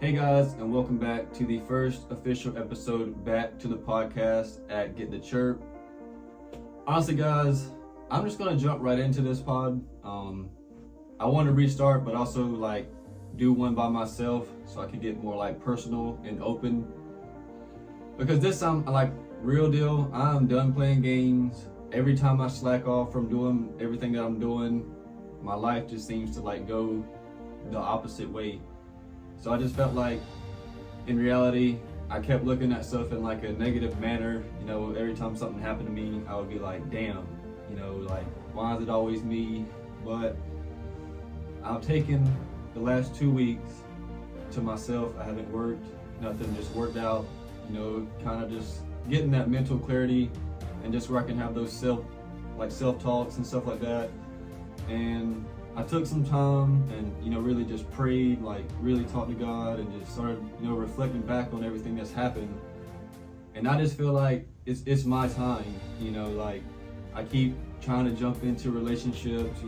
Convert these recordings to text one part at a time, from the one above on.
Hey guys, and welcome back to the first official episode back to the podcast at Get the Chirp. Honestly guys, I'm just gonna jump right into this pod. I want to restart, but also do one by myself so I can get more personal and open. Because this time, real deal, I'm done playing games. Every time I slack off from doing everything that I'm doing, my life just seems to go the opposite way. So I just felt like, in reality, I kept looking at stuff in a negative manner. Every time something happened to me, I would be like, damn, why is it always me? But I've taken the last 2 weeks to myself. I haven't worked, nothing, just worked out, kind of just getting that mental clarity and just where I can have those self-talks and stuff like that. And I took some time and, really just prayed, really talked to God and just started, reflecting back on everything that's happened. And I just feel like it's my time, I keep trying to jump into relationships,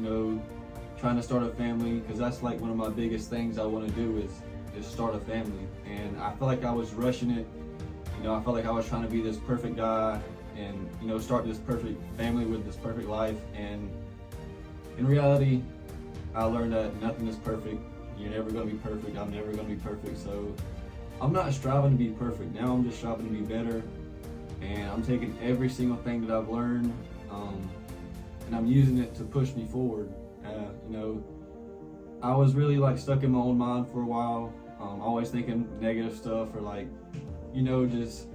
trying to start a family, because that's one of my biggest things I want to do is start a family. And I feel like I was rushing it, I felt like I was trying to be this perfect guy and, start this perfect family with this perfect life. And in reality, I learned that nothing is perfect. You're never going to be perfect. I'm never going to be perfect. So I'm not striving to be perfect. Now I'm just striving to be better. And I'm taking every single thing that I've learned and I'm using it to push me forward. I was really stuck in my own mind for a while. Always thinking negative stuff or I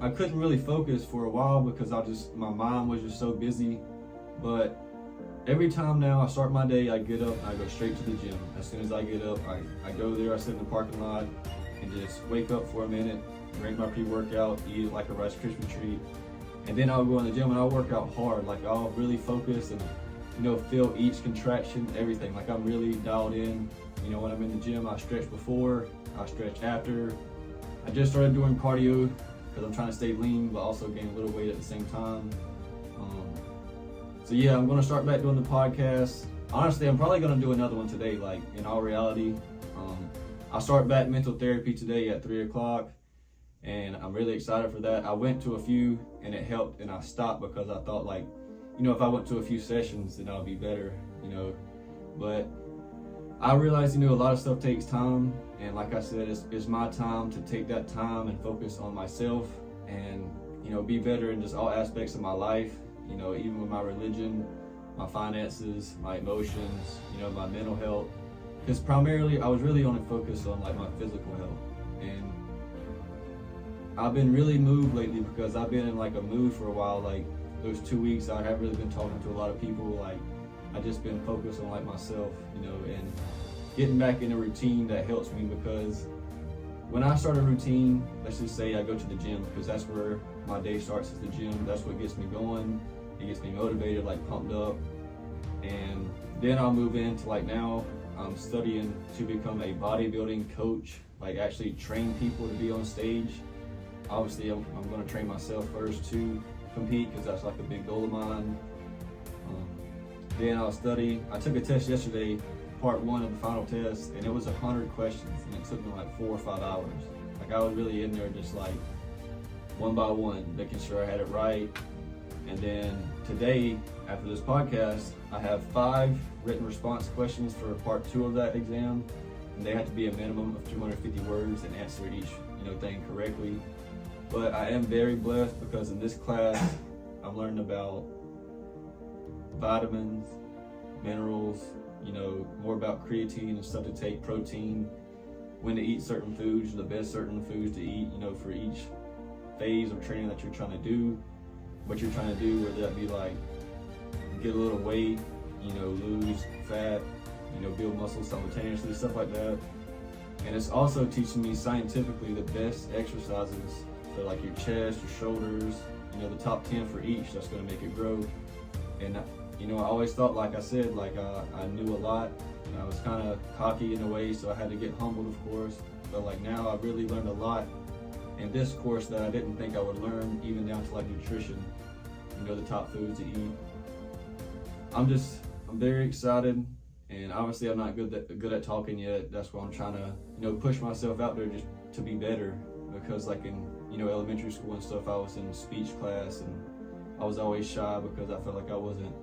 couldn't really focus for a while because my mind was just so busy. But every time now I start my day, I get up and I go straight to the gym. As soon as I get up, I go there, I sit in the parking lot and just wake up for a minute, drink my pre-workout, eat it like a Rice Krispie treat, and then I'll go in the gym and I'll work out hard. I'll really focus and feel each contraction, everything. I'm really dialed in. When I'm in the gym, I stretch before, I stretch after. I just started doing cardio because I'm trying to stay lean but also gain a little weight at the same time. So yeah, I'm going to start back doing the podcast. Honestly, I'm probably going to do another one today, in all reality. I'll start back mental therapy today at 3 o'clock, and I'm really excited for that. I went to a few, and it helped, and I stopped because I thought, if I went to a few sessions, then I'll be better, But I realized, a lot of stuff takes time, and like I said, it's my time to take that time and focus on myself and, be better in just all aspects of my life. Even with my religion, my finances, my emotions, my mental health. Because primarily I was really only focused on my physical health. And I've been really moved lately because I've been in a mood for a while. Those 2 weeks I haven't really been talking to a lot of people. I just been focused on myself, and getting back in a routine that helps me. Because when I start a routine, let's just say I go to the gym, because that's where my day starts, is the gym. That's what gets me going. It gets me motivated, pumped up. And then I'll move into now I'm studying to become a bodybuilding coach, actually train people to be on stage. Obviously, I'm going to train myself first to compete, because that's a big goal of mine. Then I'll study. I took a test yesterday, part 1 of the final test, and it was 100 questions, and it took me 4 or 5 hours. I was really in there just one by one, making sure I had it right. And then today, after this podcast, I have 5 written response questions for part 2 of that exam, and they have to be a minimum of 250 words and answer each thing correctly. But I am very blessed because in this class, I'm learning about vitamins, minerals, more about creatine and stuff to take, protein, when to eat certain foods, the best certain foods to eat, for each phase of training that you're trying to do, what you're trying to do, whether that be get a little weight, lose fat, build muscle simultaneously, stuff like that. And it's also teaching me scientifically the best exercises for your chest, your shoulders, the top 10 for each that's going to make it grow. And I always thought, like I said, I knew a lot, and I was kind of cocky in a way, so I had to get humbled, of course. But now I really learned a lot in this course that I didn't think I would learn, even down to nutrition, the top foods to eat. I'm very excited, And obviously I'm not good at talking yet. That's why I'm trying to, push myself out there just to be better. Because like in, elementary school and stuff, I was in speech class and I was always shy because I felt like I wasn't,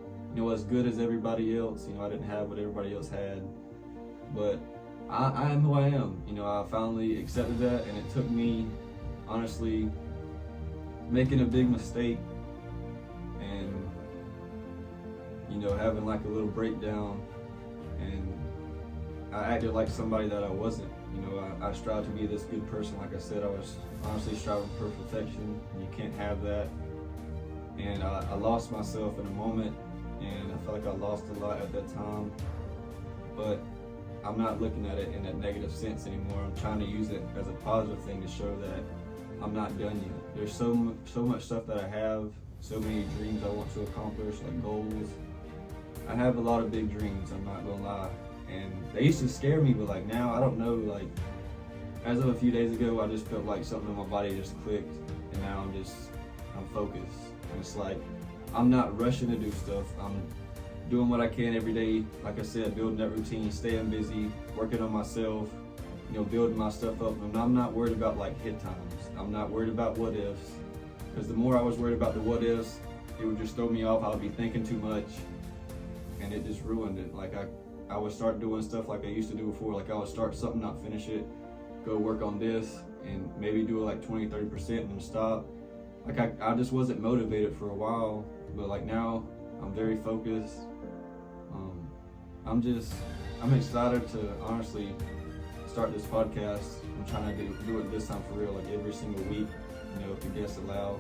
as good as everybody else. I didn't have what everybody else had. But I am who I am. I finally accepted that, and it took me, honestly, making a big mistake and, having like a little breakdown, and I acted like somebody that I wasn't. I strived to be this good person. Like I said, I was honestly striving for perfection, and you can't have that. And I lost myself in a moment, and I felt like I lost a lot at that time. But I'm not looking at it in a negative sense anymore. I'm trying to use it as a positive thing to show that I'm not done yet. There's so much stuff that I have, so many dreams I want to accomplish, like goals. I have a lot of big dreams, I'm not gonna lie. And they used to scare me, but like now, I don't know, like as of a few days ago, I just felt like something in my body just clicked, and now I'm focused. And it's like, I'm not rushing to do stuff. I'm doing what I can every day. Like I said, building that routine, staying busy, working on myself, building my stuff up. And I'm not worried about like hit times. I'm not worried about what ifs, because the more I was worried about the what ifs, it would just throw me off. I would be thinking too much, and it just ruined it. Like I would start doing stuff like I used to do before. Like I would start something, not finish it, go work on this, and maybe do it like 20-30% and then stop. Like I just wasn't motivated for a while, but like now I'm very focused. I'm excited to honestly start this podcast. I'm trying to do it this time for real, like every single week, if the guests allow.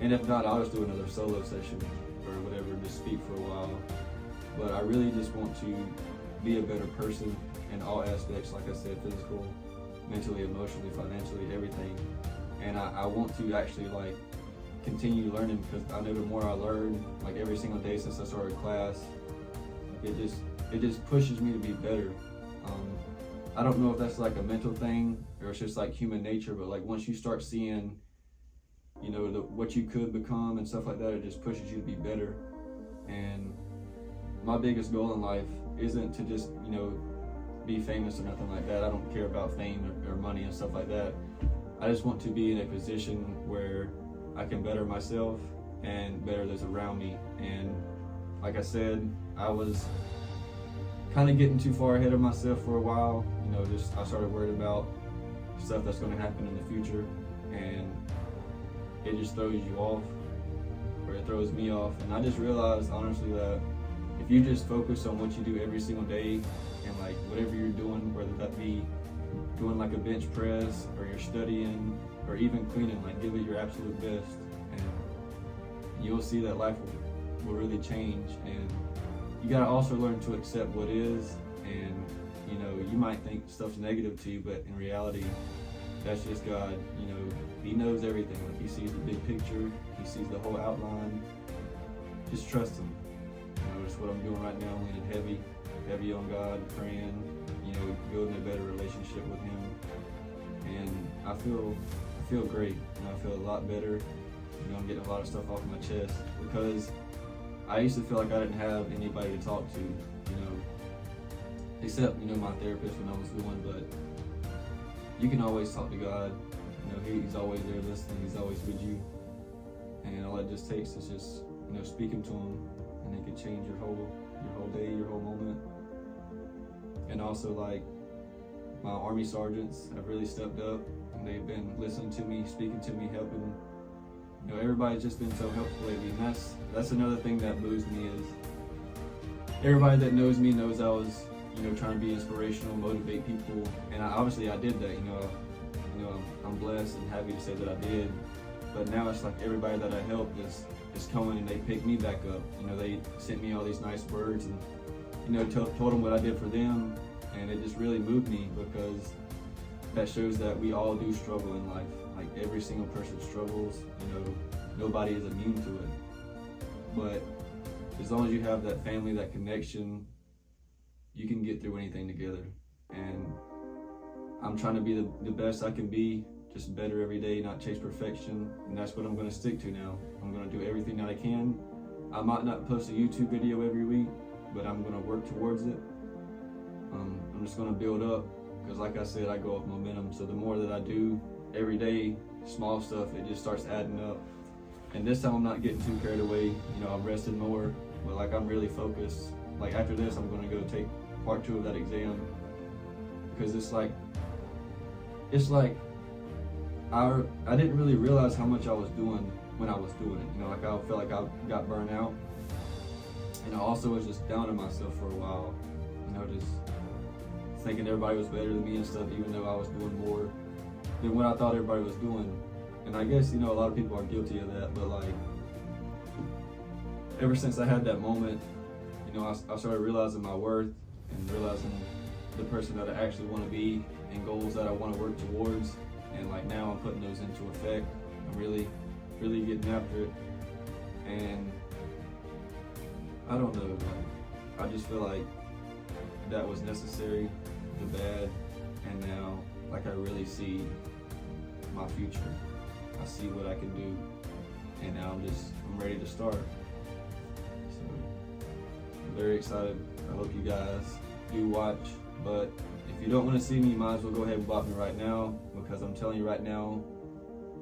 And if not, I'll just do another solo session or whatever, just speak for a while. But I really just want to be a better person in all aspects, like I said, physical, mentally, emotionally, financially, everything. And I want to actually like continue learning, because I know the more I learn, like every single day since I started class, it just pushes me to be better. I don't know if that's like a mental thing or it's just like human nature, but like once you start seeing, what you could become and stuff like that, it just pushes you to be better. And my biggest goal in life isn't to just, be famous or nothing like that. I don't care about fame or money and stuff like that. I just want to be in a position where I can better myself and better those around me. And like I said, I was kind of getting too far ahead of myself for a while. I started worried about stuff that's going to happen in the future, and it just throws you off, or it throws me off. And I just realized honestly that if you just focus on what you do every single day, and like whatever you're doing, whether that be doing like a bench press or you're studying or even cleaning, like give it your absolute best, and you'll see that life will really change. And you gotta also learn to accept what is. And you might think stuff's negative to you, but in reality, that's just God. He knows everything. Like He sees the big picture, He sees the whole outline. Just trust Him. That's what I'm doing right now. I'm leaning heavy on God, praying, building a better relationship with Him. And I feel great. I feel a lot better. I'm getting a lot of stuff off my chest, because I used to feel like I didn't have anybody to talk to, except, my therapist when I was going. But you can always talk to God. He's always there listening. He's always with you. And all it just takes is just, speaking to Him, and it can change your whole day, your whole moment. And also, like, my Army sergeants have really stepped up, and they've been listening to me, speaking to me, helping. Everybody's just been so helpful lately, and that's another thing that moves me is everybody that knows me knows I was, trying to be inspirational, motivate people, and I did that. I'm blessed and happy to say that I did. But now it's like everybody that I helped is coming and they pick me back up. They sent me all these nice words and told them what I did for them, and it just really moved me, because that shows that we all do struggle in life. Like every single person struggles. Nobody is immune to it. But as long as you have that family, that connection, you can get through anything together. And I'm trying to be the best I can be, just better every day, not chase perfection. And that's what I'm going to stick to now. I'm going to do everything that I can. I might not post a YouTube video every week, but I'm going to work towards it. I'm just gonna build up, because like I said, I go off momentum. So the more that I do every day, small stuff, it just starts adding up. And this time I'm not getting too carried away. You know, I'm resting more, but like I'm really focused. Like after this, I'm gonna go take part 2 of that exam, because it's like I didn't really realize how much I was doing when I was doing it. You know, like I felt like I got burnt out, and I also was just down on myself for a while. You know, just thinking everybody was better than me and stuff, even though I was doing more than what I thought everybody was doing. And I guess, you know, a lot of people are guilty of that, but like ever since I had that moment, you know, I started realizing my worth and realizing the person that I actually want to be and goals that I want to work towards. And like now I'm putting those into effect. I'm really getting after it. And I don't know, I just feel like that was necessary, the bad, and now like I really see my future. I see what I can do, and now I'm ready to start. So I'm very excited. I hope you guys do watch, but if you don't want to see me, you might as well go ahead and block me right now, because I'm telling you right now,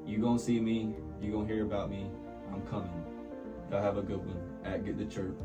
you gonna see me, you gonna hear about me, I'm coming. Y'all have a good one. Get the chirp.